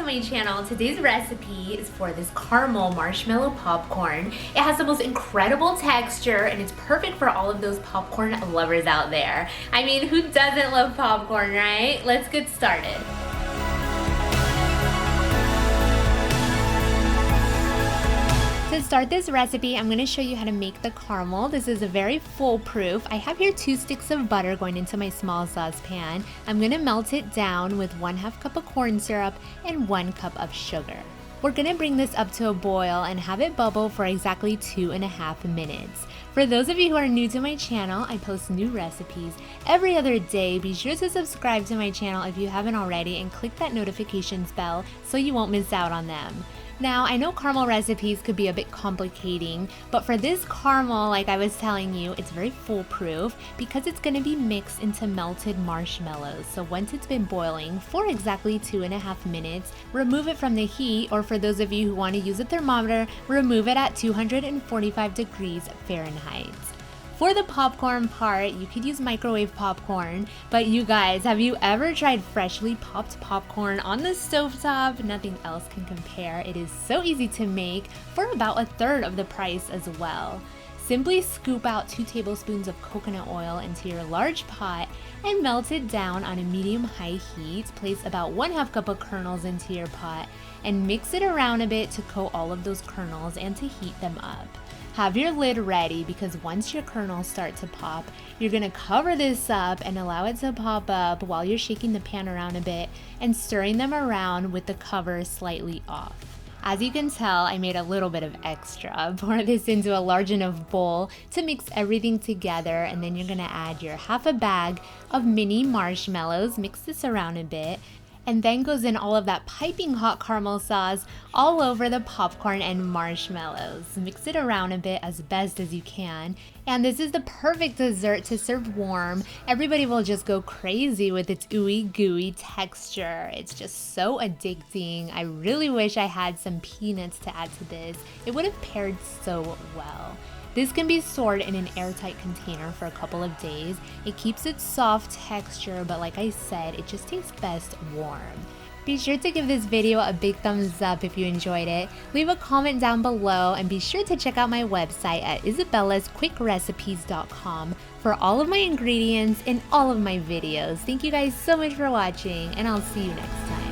to my channel. Today's recipe is for this caramel marshmallow popcorn. It has the most incredible texture and it's perfect for all of those popcorn lovers out there. I mean, who doesn't love popcorn, right? Let's get started. To start this recipe, I'm going to show you how to make the caramel. This is a very foolproof. I have here 2 sticks of butter going into my small saucepan. I'm going to melt it down with 1/2 cup of corn syrup and 1 cup of sugar. We're going to bring this up to a boil and have it bubble for exactly 2.5 minutes. For those of you who are new to my channel, I post new recipes every other day. Be sure to subscribe to my channel if you haven't already and click that notifications bell so you won't miss out on them. Now, I know caramel recipes could be a bit complicating, but for this caramel, like I was telling you, it's very foolproof because it's going to be mixed into melted marshmallows. So once it's been boiling for exactly 2.5 minutes, remove it from the heat, or for those of you who want to use a thermometer, remove it at 245 degrees Fahrenheit. For the popcorn part, you could use microwave popcorn, but you guys, have you ever tried freshly popped popcorn on the stovetop? Nothing else can compare. It is so easy to make for about 1/3 of the price as well. Simply scoop out 2 tablespoons of coconut oil into your large pot and melt it down on a medium-high heat. Place about 1/2 cup of kernels into your pot and mix it around a bit to coat all of those kernels and to heat them up. Have your lid ready because once your kernels start to pop, you're going to cover this up and allow it to pop up while you're shaking the pan around a bit and stirring them around with the cover slightly off. As you can tell, I made a little bit of extra. Pour this into a large enough bowl to mix everything together, and then you're going to add your 1/2 bag of mini marshmallows. Mix this around a bit. And then goes in all of that piping hot caramel sauce all over the popcorn and marshmallows. Mix it around a bit as best as you can. And this is the perfect dessert to serve warm. Everybody will just go crazy with its ooey gooey texture. It's just so addicting. I really wish I had some peanuts to add to this. It would have paired so well. This can be stored in an airtight container for a couple of days. It keeps its soft texture, but like I said, it just tastes best warm. Be sure to give this video a big thumbs up if you enjoyed it. Leave a comment down below and be sure to check out my website at isabellasquickrecipes.com for all of my ingredients and all of my videos. Thank you guys so much for watching, and I'll see you next time.